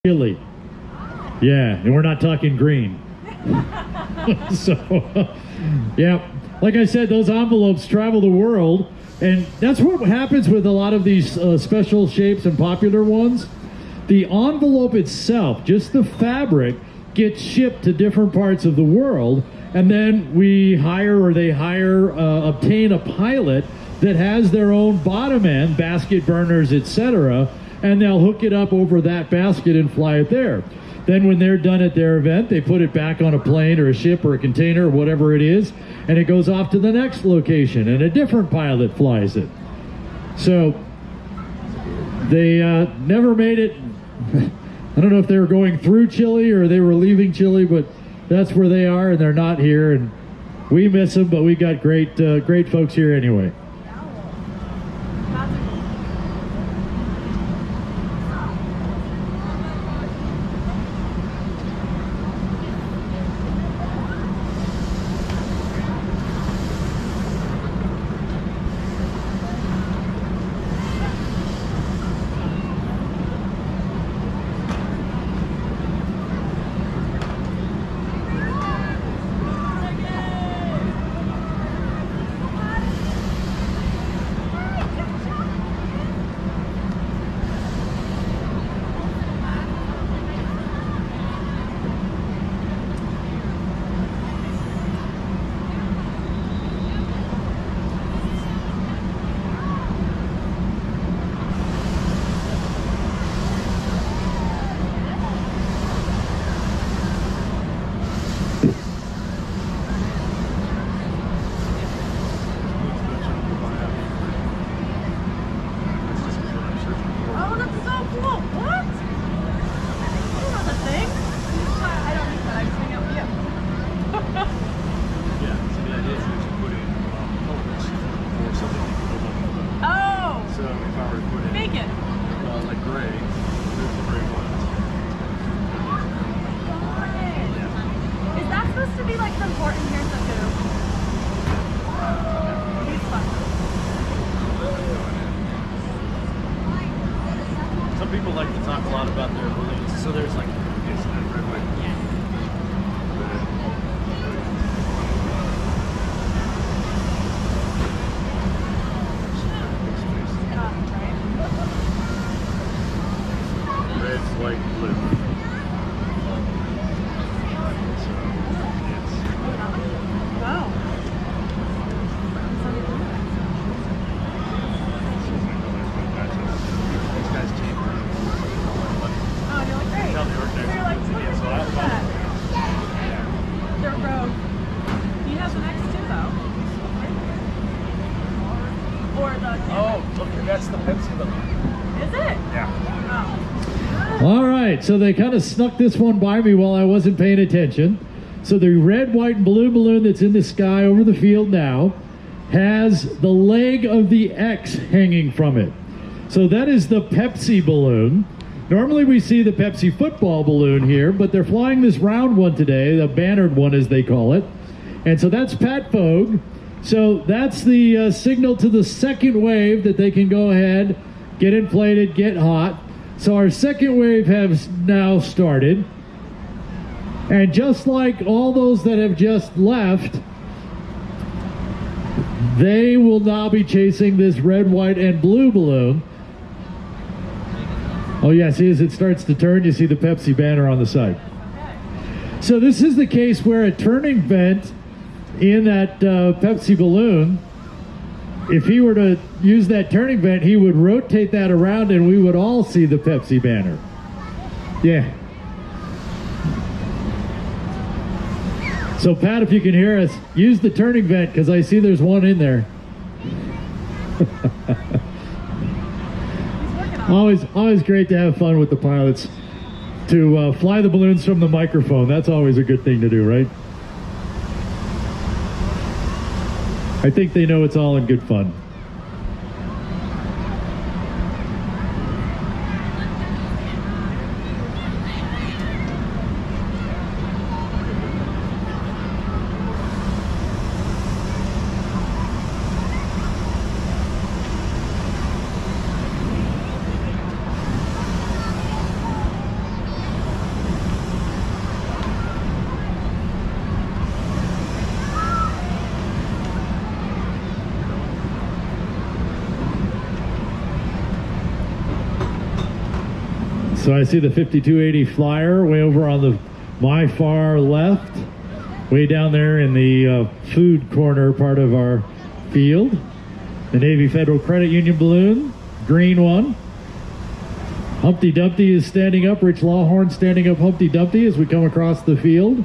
Chili. Yeah, and we're not talking green. So, yeah, like I said, those envelopes travel the world, and that's what happens with a lot of these special shapes and popular ones. The envelope itself, just the fabric, gets shipped to different parts of the world, and then we hire, or they hire, obtain a pilot that has their own bottom end, basket burners, etc., and they'll hook it up over that basket and fly it there. Then when they're done at their event, they put it back on a plane or a ship or a container or whatever it is, and it goes off to the next location, and a different pilot flies it. So they never made it. I don't know if they were going through Chile or they were leaving Chile, but that's where they are, and they're not here, and we miss them, but we got great folks here anyway. People like to talk a lot about their balloons, so there's like red, white. Red, white, blue. That's the Pepsi balloon. Is it? Yeah. Oh. All right, so they kind of snuck this one by me while I wasn't paying attention. So the red, white, and blue balloon that's in the sky over the field now has the leg of the X hanging from it. So that is the Pepsi balloon. Normally we see the Pepsi football balloon here, but they're flying this round one today, the bannered one as they call it. And so that's Pat Vogue. So that's the signal to the second wave that they can go ahead, get inflated, get hot. So our second wave has now started. And just like all those that have just left, they will now be chasing this red, white, and blue balloon. Oh yeah, see, as it starts to turn, you see the Pepsi banner on the side. So this is the case where a turning vent in that Pepsi balloon, if he were to use that turning vent, he would rotate that around and we would all see the Pepsi banner. Yeah. So Pat, if you can hear us, use the turning vent because I see there's one in there. Always great to have fun with the pilots, to fly the balloons from the microphone. That's always a good thing to do, right? I think they know it's all in good fun. So I see the 5280 Flyer way over on my far left, way down there in the food corner part of our field. The Navy Federal Credit Union balloon, green one. Humpty Dumpty is standing up, Rich Lawhorn standing up Humpty Dumpty as we come across the field.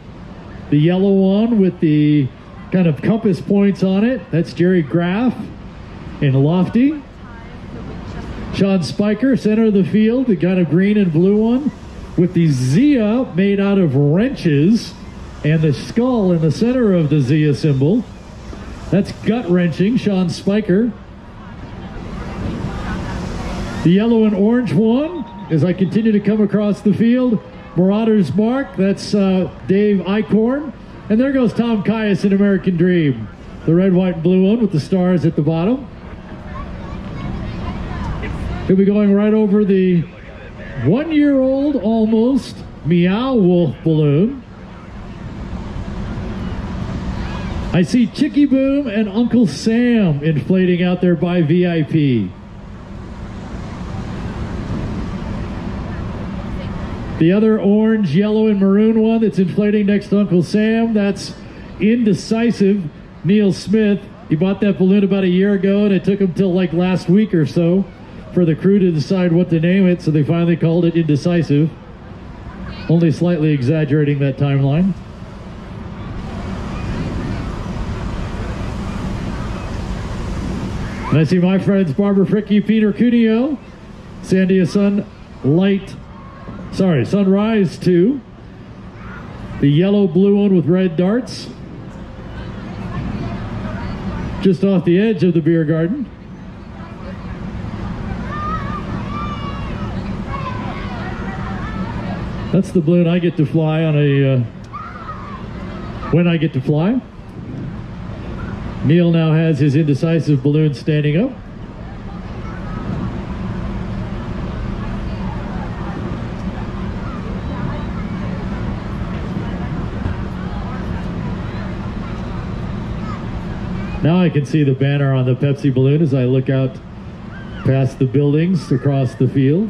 The yellow one with the kind of compass points on it, that's Jerry Graff in Lofty. Sean Spiker, center of the field, the kind of green and blue one with the Zia made out of wrenches and the skull in the center of the Zia symbol. That's gut-wrenching, Sean Spiker. The yellow and orange one, as I continue to come across the field, Marauder's Mark, that's Dave Eichhorn. And there goes Tom Caius in American Dream. The red, white, and blue one with the stars at the bottom. He'll be going right over the 1-year-old almost Meow Wolf balloon. I see Chicky Boom and Uncle Sam inflating out there by VIP. The other orange, yellow, and maroon one that's inflating next to Uncle Sam, that's Indecisive, Neil Smith. He bought that balloon about a year ago, and it took him till like last week or so for the crew to decide what to name it, so they finally called it Indecisive. Only slightly exaggerating that timeline. And I see my friends Barbara Fricky, Peter Cuneo, Sandia Sunrise 2. The yellow blue one with red darts. Just off the edge of the beer garden. That's the balloon I get to fly on when I get to fly. Neil now has his Indecisive balloon standing up. Now I can see the banner on the Pepsi balloon as I look out past the buildings across the field.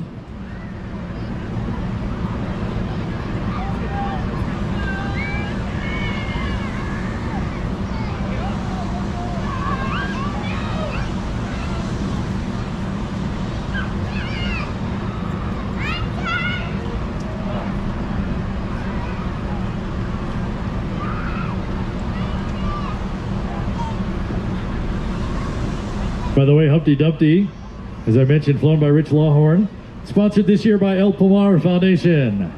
By the way, Humpty Dumpty, as I mentioned, flown by Rich Lawhorn, sponsored this year by El Pomar Foundation.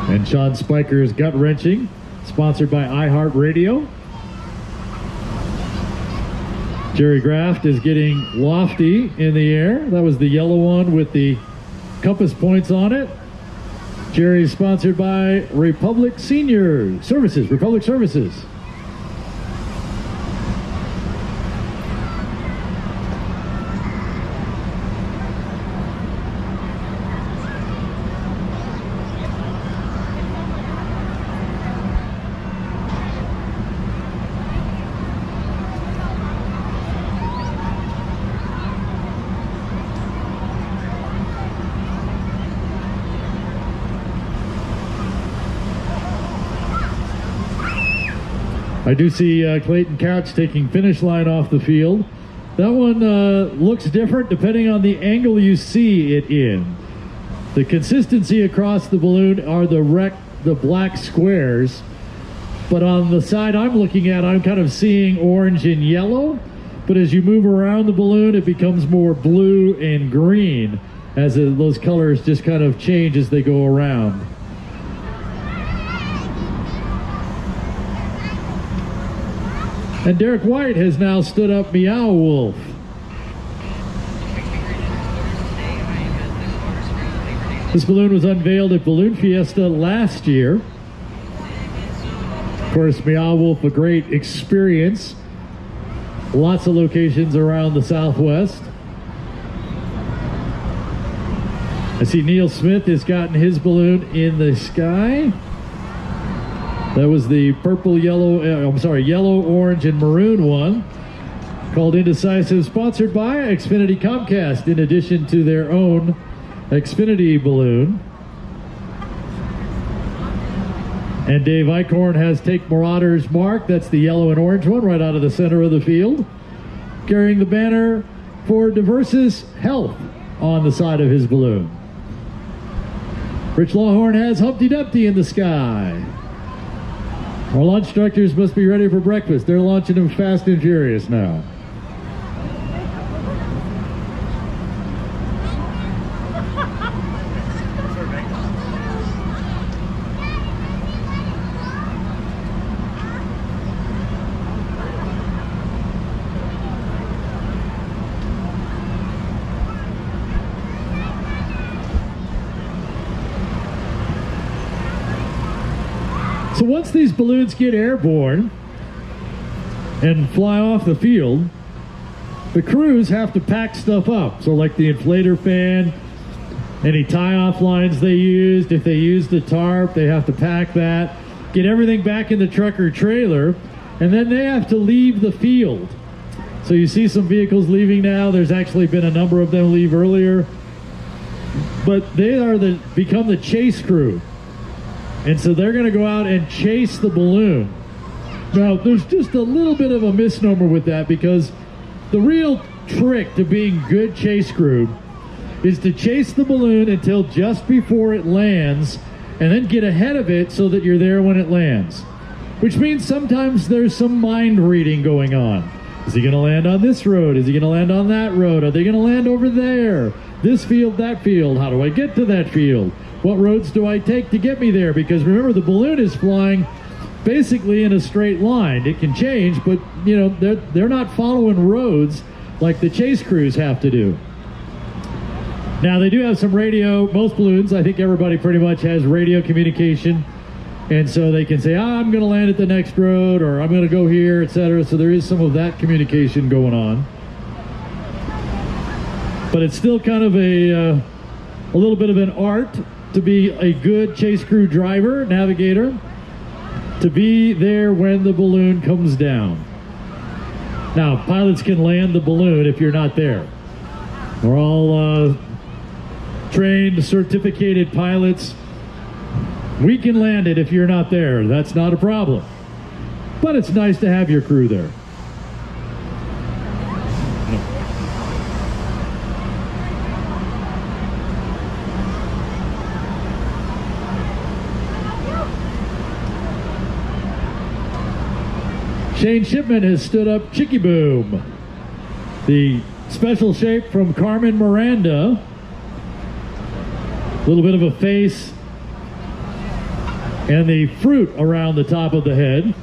And Sean Spiker's Gut Wrenching, sponsored by iHeartRadio. Jerry Graft is getting Lofty in the air. That was the yellow one with the compass points on it. Jerry is sponsored by Republic Services. I do see Clayton Couch taking finish line off the field. That one looks different depending on the angle you see it in. The consistency across the balloon are the black squares, but on the side I'm looking at, I'm kind of seeing orange and yellow, but as you move around the balloon, it becomes more blue and green as those colors just kind of change as they go around. And Derek White has now stood up Meow Wolf. This balloon was unveiled at Balloon Fiesta last year. Of course, Meow Wolf, a great experience. Lots of locations around the Southwest. I see Neil Smith has gotten his balloon in the sky. That was the yellow, orange, and maroon one. called Indecisive, sponsored by Xfinity Comcast, in addition to their own Xfinity balloon. And Dave Eichhorn has Take Marauders mark. That's the yellow and orange one right out of the center of the field, carrying the banner for Diversis Health on the side of his balloon. Rich Lawhorn has Humpty Dumpty in the sky. Our launch directors must be ready for breakfast. They're launching them fast and furious now. So once these balloons get airborne and fly off the field, the crews have to pack stuff up. So like the inflator fan, any tie-off lines they used, if they used the tarp, they have to pack that, get everything back in the truck or trailer, and then they have to leave the field. So you see some vehicles leaving now. There's actually been a number of them leave earlier. But they are become the chase crew. And so they're going to go out and chase the balloon. Now, there's just a little bit of a misnomer with that, because the real trick to being good chase crew is to chase the balloon until just before it lands and then get ahead of it so that you're there when it lands. Which means sometimes there's some mind reading going on. Is he going to land on this road? Is he going to land on that road? Are they going to land over there? This field, that field. How do I get to that field? What roads do I take to get me there? Because remember, the balloon is flying basically in a straight line. It can change, but you know, they're not following roads like the chase crews have to do. Now, they do have some radio. Most balloons, I think everybody pretty much has radio communication. And so they can say, I'm going to land at the next road, or I'm going to go here, etc. So there is some of that communication going on. But it's still kind of a little bit of an art to be a good chase crew driver, navigator, to be there when the balloon comes down. Now, pilots can land the balloon if you're not there. We're all trained, certificated pilots. We can land it if you're not there. That's not a problem. But it's nice to have your crew there. Shane Shipman has stood up Chicky Boom, the special shape from Carmen Miranda. A little bit of a face and the fruit around the top of the head.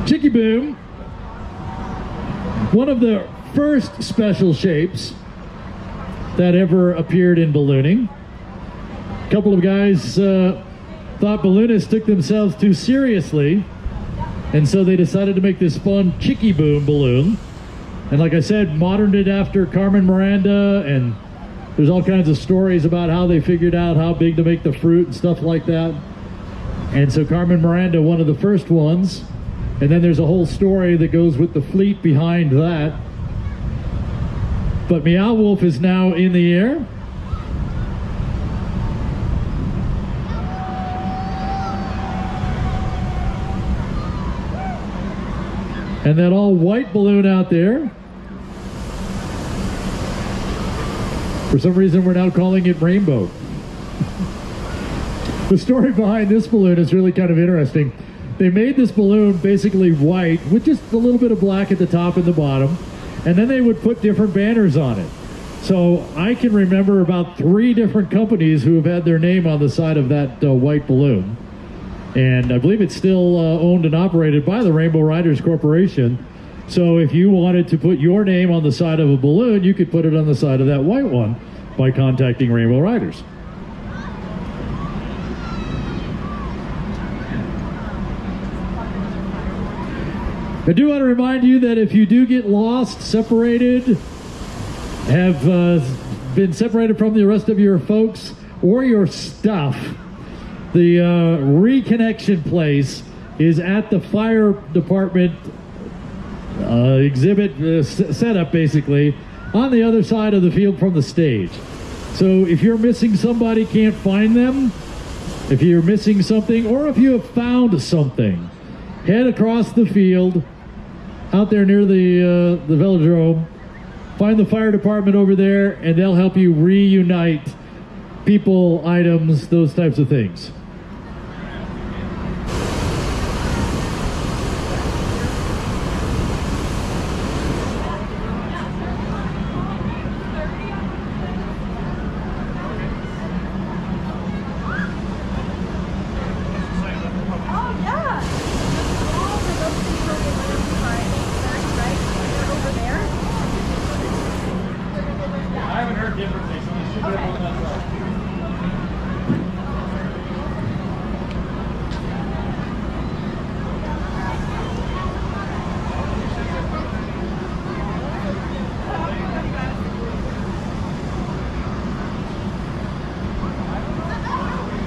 Chicky Boom, one of the first special shapes that ever appeared in ballooning. A couple of guys thought balloonists took themselves too seriously, and so they decided to make this fun Chicky Boom balloon. And like I said, moderned it after Carmen Miranda, and there's all kinds of stories about how they figured out how big to make the fruit and stuff like that. And so Carmen Miranda, one of the first ones. And then there's a whole story that goes with the fleet behind that. But Meow Wolf is now in the air. And that all white balloon out there, for some reason we're now calling it Rainbow. The story behind this balloon is really kind of interesting. They made this balloon basically white with just a little bit of black at the top and the bottom, and then they would put different banners on it. So I can remember about 3 different companies who have had their name on the side of that white balloon. And I believe it's still owned and operated by the Rainbow Riders Corporation. So if you wanted to put your name on the side of a balloon, you could put it on the side of that white one by contacting Rainbow Riders. I do want to remind you that if you do get lost, separated, have been separated from the rest of your folks or your stuff, the reconnection place is at the fire department exhibit setup, basically, on the other side of the field from the stage. So if you're missing somebody, can't find them, if you're missing something, or if you have found something, head across the field out there near the velodrome, find the fire department over there, and they'll help you reunite people, items, those types of things.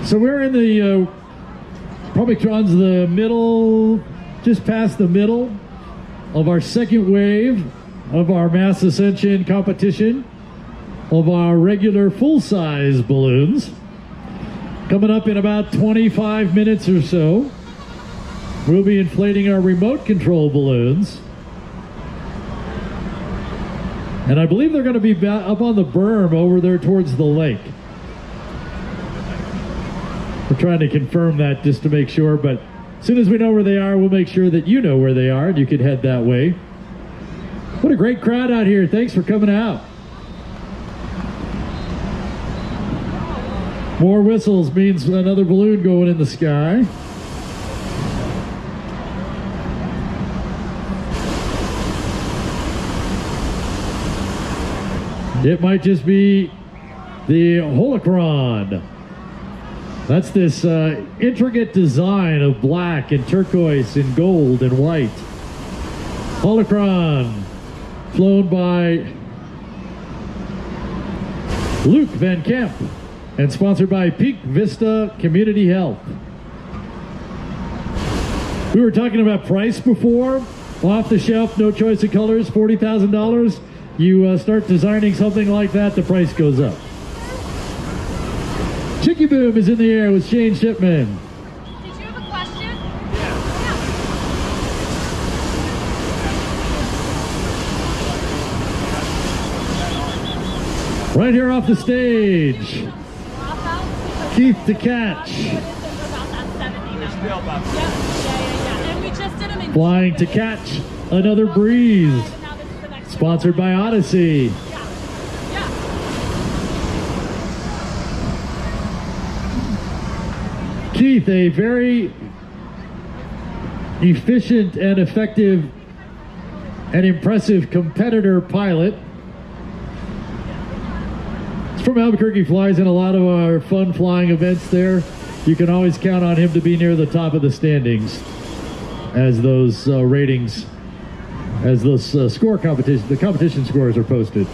So we're in the, probably towards the middle, just past the middle of our second wave of our mass ascension competition of our regular full-size balloons. Coming up in about 25 minutes or so, we'll be inflating our remote control balloons. And I believe they're going to be up on the berm over there towards the lake. We're trying to confirm that just to make sure, but as soon as we know where they are, we'll make sure that you know where they are and you can head that way. What a great crowd out here. Thanks for coming out. More whistles means another balloon going in the sky. It might just be the holocron. That's this intricate design of black and turquoise and gold and white. Holocron, flown by Luke Van Kemp and sponsored by Peak Vista Community Health. We were talking about price before. Off the shelf, no choice of colors, $40,000. You start designing something like that, the price goes up. Chicky Boom is in the air with Shane Shipman. Did you have a question? Yeah. Right here off the stage, Keith the Catch. And we just did them in Flying to catch another breeze. Sponsored by Odyssey. Keith, a very efficient and effective and impressive competitor pilot. He's from Albuquerque, flies in a lot of our fun flying events there. You can always count on him to be near the top of the standings as those ratings, as those score competition, the competition scores are posted.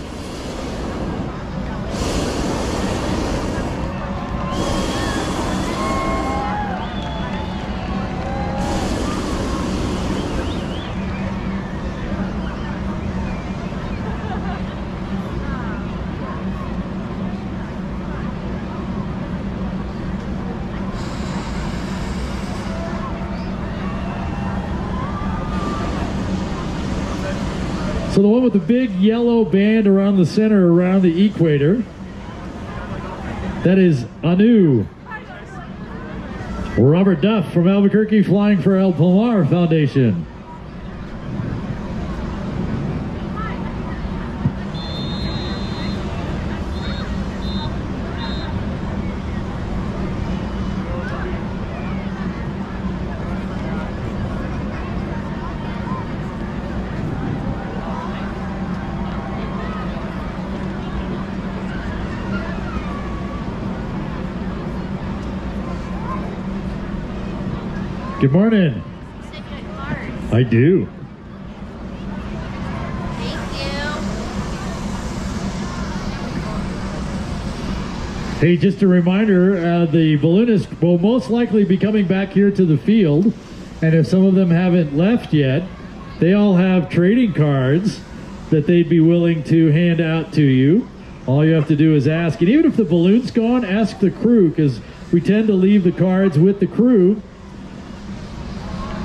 So the one with the big yellow band around the center, around the equator, that is Anu. Robert Duff from Albuquerque, flying for El Palmar Foundation. Good morning. I do. Hey, just a reminder, the balloonists will most likely be coming back here to the field, and if some of them haven't left yet, they all have trading cards that they'd be willing to hand out to you. All you have to do is ask, and even if the balloon's gone, ask the crew, because we tend to leave the cards with the crew,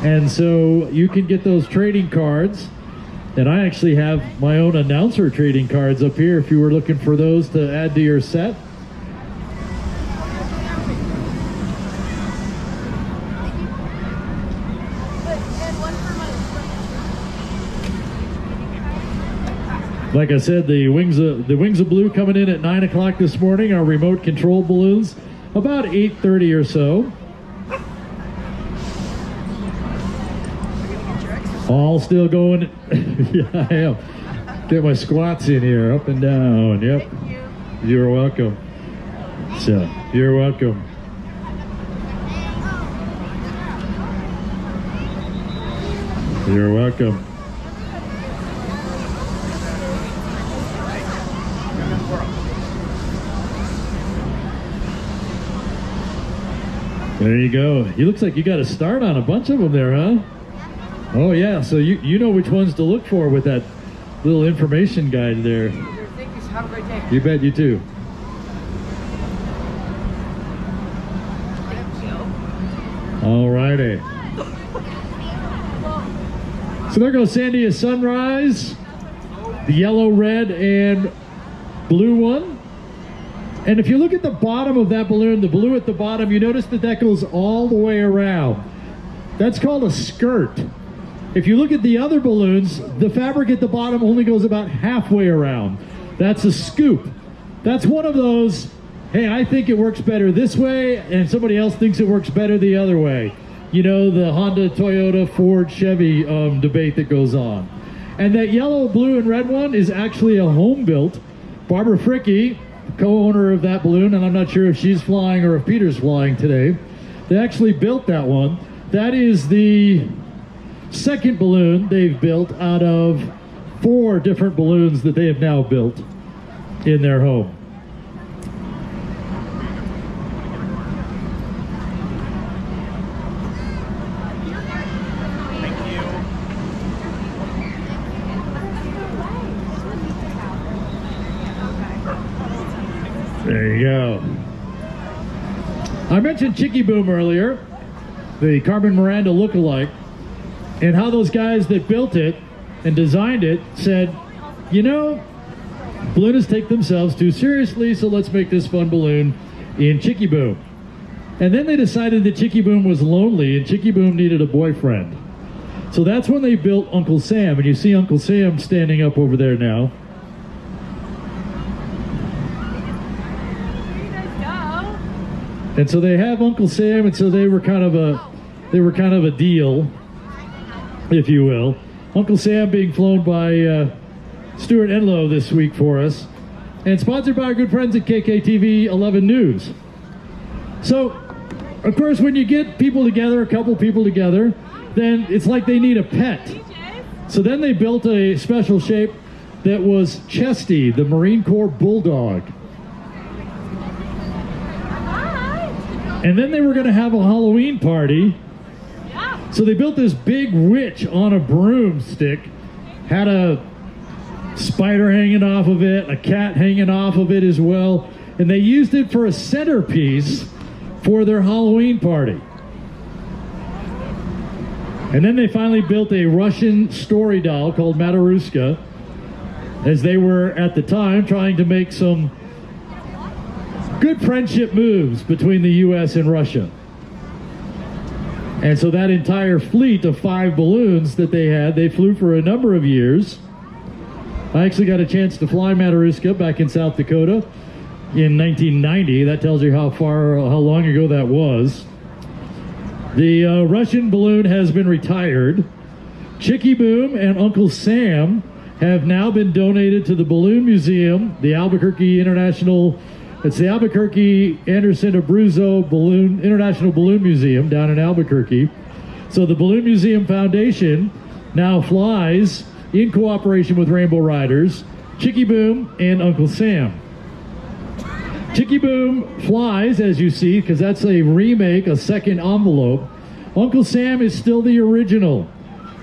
and so you can get those trading cards. And I actually have my own announcer trading cards up here if you were looking for those to add to your set. Like I said, the Wings of Blue coming in at 9 o'clock this morning. Our remote control balloons about 8:30 or so. All still going. Yeah, I am. Get my squats in here, up and down. Yep. Thank you. You're welcome. So, you're welcome. You're welcome. There you go. He looks like you got a start on a bunch of them there, huh? Oh yeah, so you know which ones to look for with that little information guide there. Thank you. Have a great day. You bet, you too. All righty. So there goes Sandia Sunrise, the yellow, red, and blue one. And if you look at the bottom of that balloon, the blue at the bottom, you notice that that goes all the way around. That's called a skirt. If you look at the other balloons, the fabric at the bottom only goes about halfway around. That's a scoop. That's one of those, hey, I think it works better this way, and somebody else thinks it works better the other way. You know, the Honda, Toyota, Ford, Chevy debate that goes on. And that yellow, blue, and red one is actually a home-built. Barbara Fricke, co-owner of that balloon, and I'm not sure if she's flying or if Peter's flying today. They actually built that one. That is the second balloon they've built out of 4 different balloons that they have now built in their home. There you go. I mentioned Chicky Boom earlier, the Carmen Miranda lookalike, and how those guys that built it and designed it said, you know, balloonists take themselves too seriously, so let's make this fun balloon in Chicky Boom. And then they decided that Chicky Boom was lonely and Chicky Boom needed a boyfriend. So that's when they built Uncle Sam, and you see Uncle Sam standing up over there now. And so they have Uncle Sam, and so they were kind of a deal, if you will. Uncle Sam being flown by Stuart Enlow this week for us, and sponsored by our good friends at KKTV 11 News. So, of course, when you get people together, a couple people together, then it's like they need a pet. So then they built a special shape that was Chesty, the Marine Corps Bulldog. And then they were going to have a Halloween party. Yeah. So they built this big witch on a broomstick, had a spider hanging off of it, a cat hanging off of it as well, and they used it for a centerpiece for their Halloween party. And then they finally built a Russian story doll called Mataruska, as they were at the time trying to make some good friendship moves between the U.S. and Russia. And so that entire fleet of 5 balloons that they had, they flew for a number of years. I actually got a chance to fly Mataruska back in South Dakota in 1990. That tells you how long ago that was. The Russian balloon has been retired. Chicky Boom and Uncle Sam have now been donated to the Balloon Museum, the Albuquerque International. It's the Albuquerque Anderson Abruzzo International Balloon Museum down in Albuquerque. So the Balloon Museum Foundation now flies in cooperation with Rainbow Riders, Chicky Boom and Uncle Sam. Chicky Boom flies, as you see, because that's a remake, a second envelope. Uncle Sam is still the original,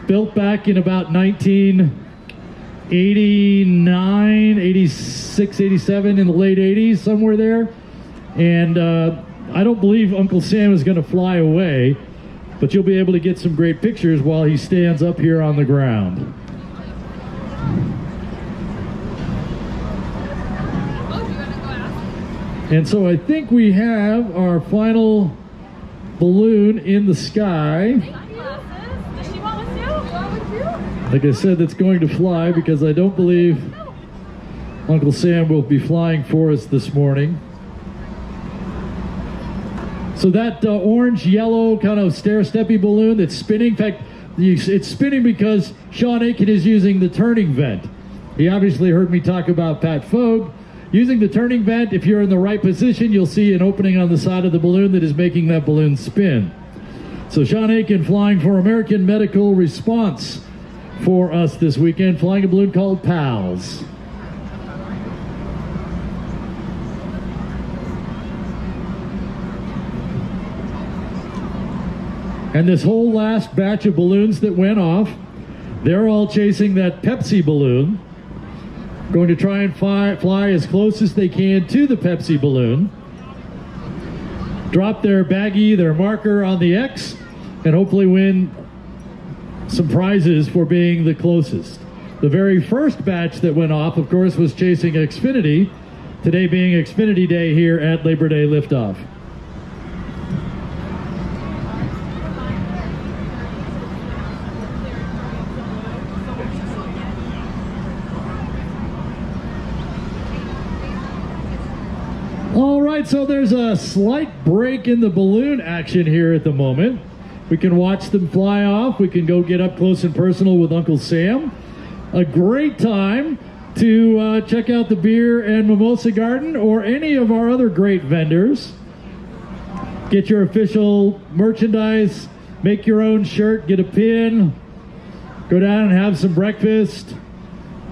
built back in about 1989, 86, 87, in the late 80s, somewhere there. And I don't believe Uncle Sam is going to fly away, but you'll be able to get some great pictures while he stands up here on the ground. And so I think we have our final balloon in the sky. Does she want with you? Like I said, that's going to fly because I don't believe Uncle Sam will be flying for us this morning. So that orange-yellow kind of stair-steppy balloon that's spinning, in fact, it's spinning because Sean Aiken is using the turning vent. He obviously heard me talk about Pat Fogue. Using the turning vent, if you're in the right position, you'll see an opening on the side of the balloon that is making that balloon spin. So Sean Aiken flying for American Medical Response for us this weekend, flying a balloon called PALS. And this whole last batch of balloons that went off, they're all chasing that Pepsi balloon. Going to try and fly as close as they can to the Pepsi balloon. Drop their baggie, their marker on the X, and hopefully win some prizes for being the closest. The very first batch that went off, of course, was chasing Xfinity, today being Xfinity Day here at Labor Day Liftoff. All right, so there's a slight break in the balloon action here at the moment. We can watch them fly off. We can go get up close and personal with Uncle Sam. A great time to check out the beer and mimosa garden or any of our other great vendors. Get your official merchandise, make your own shirt, get a pin, go down and have some breakfast.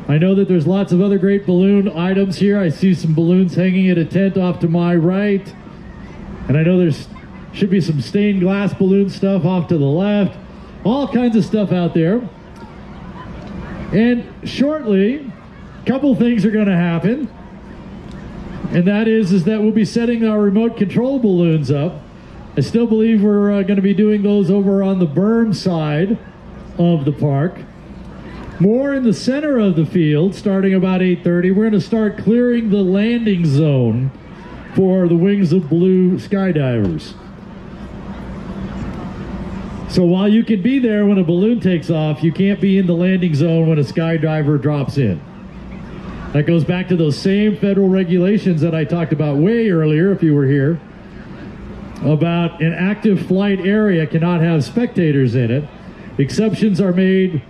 I know that there's lots of other great balloon items here. I see some balloons hanging at a tent off to my right. And I know there's should be some stained glass balloon stuff off to the left. All kinds of stuff out there. And shortly, a couple things are going to happen. And that is that we'll be setting our remote control balloons up. I still believe we're going to be doing those over on the berm side of the park. More in the center of the field, starting about 8:30, we're going to start clearing the landing zone for the Wings of Blue skydivers. So while you can be there when a balloon takes off, you can't be in the landing zone when a skydiver drops in. That goes back to those same federal regulations that I talked about way earlier, if you were here, about an active flight area cannot have spectators in it. Exceptions are made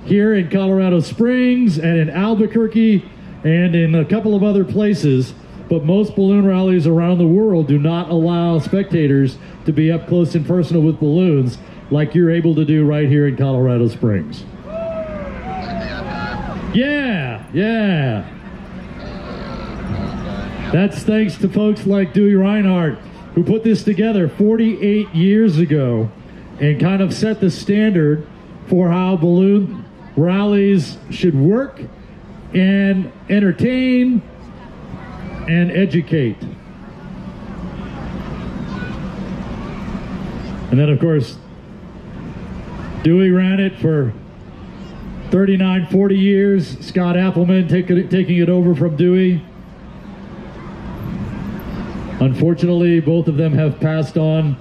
here in Colorado Springs and in Albuquerque and in a couple of other places, but most balloon rallies around the world do not allow spectators to be up close and personal with balloons like you're able to do right here in Colorado Springs. Yeah. That's thanks to folks like Dewey Reinhardt, who put this together 48 years ago and kind of set the standard for how balloon rallies should work and entertain and educate. And then, of course, Dewey ran it for 39, 40 years. Scott Appleman taking it over from Dewey. Unfortunately, both of them have passed on,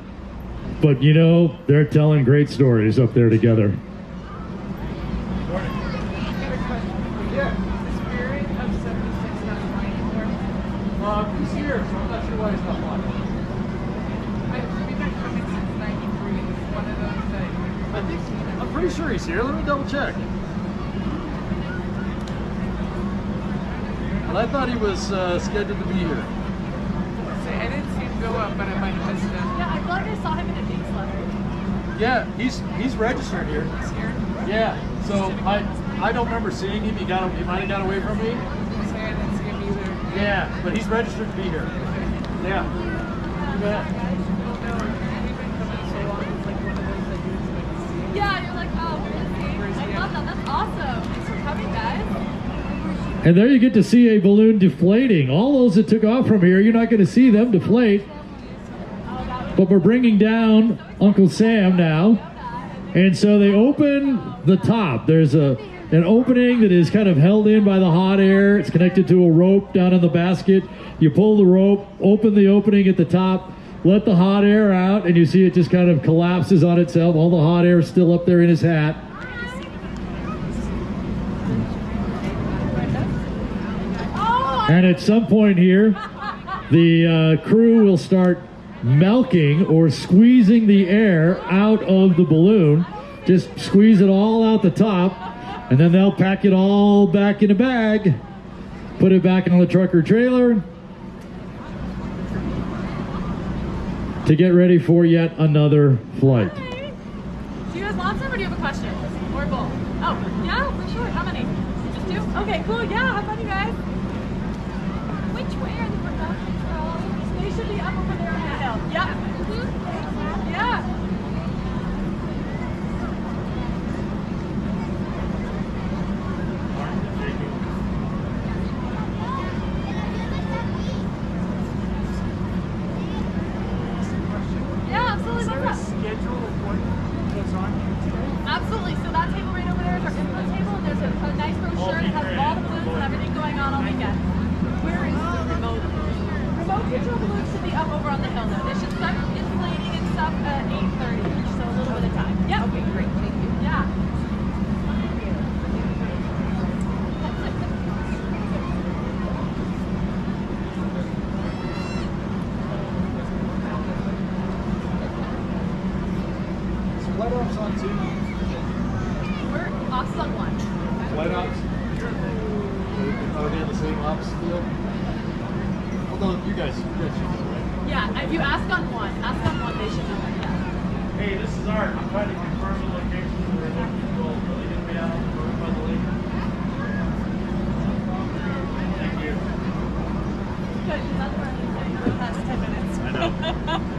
but you know, they're telling great stories up there together. He's here, so I'm not sure why he's not flying. I'm pretty sure he's here. Let me double check. But I thought he was scheduled to be here. I didn't see him go up, but I might have missed him. Yeah, I feel like I saw him in a newsletter. Yeah, he's registered here. He's here? Yeah, so I don't remember seeing him. He might have got away from me. I didn't see him either. Yeah, but he's registered to be here. Yeah. You bet. Yeah, you're like, oh, where is he? I love that. That's awesome. Thanks for coming, guys. And there you get to see a balloon deflating. All those that took off from here, you're not going to see them deflate. But we're bringing down Uncle Sam now. And so they open the top. There's an opening that is kind of held in by the hot air. It's connected to a rope down in the basket. You pull the rope, open the opening at the top, let the hot air out, and you see it just kind of collapses on itself. All the hot air is still up there in his hat. And at some point here, the crew will start milking or squeezing the air out of the balloon. Just squeeze it all out the top, and then they'll pack it all back in a bag, put it back on the truck or trailer to get ready for yet another flight. Hi. Do you guys want some or do you have a question? Or both? Oh, yeah, for sure. How many? Just two? Okay, cool. Yeah, have fun, you guys. Which way are the production controls? They should be up over there on the hill. Yeah. Yeah. Yeah, absolutely. Is there a What's up? schedule of what goes on here today? Absolutely. So that table right over there is our info table, and there's a nice brochure that has all the balloons and everything going on all weekend. Where is the remote? Remote control balloons should be up over on the hill though. They should start inflating and stuff at 8:30, so a little bit of time. Yep. Okay, great. Thank you. Yeah. Flight ops on two. We're ops on one. Flight ops? Are they in the same ops field? Hold on, you guys should know, right? Yeah, if you ask on one, they should know that. Yeah. Hey, this is Art. I'm trying to confirm the location of the remote control. Will they get me out on the road by the lake? Thank you. Good, because that's where I'm going to the past 10 minutes. I know.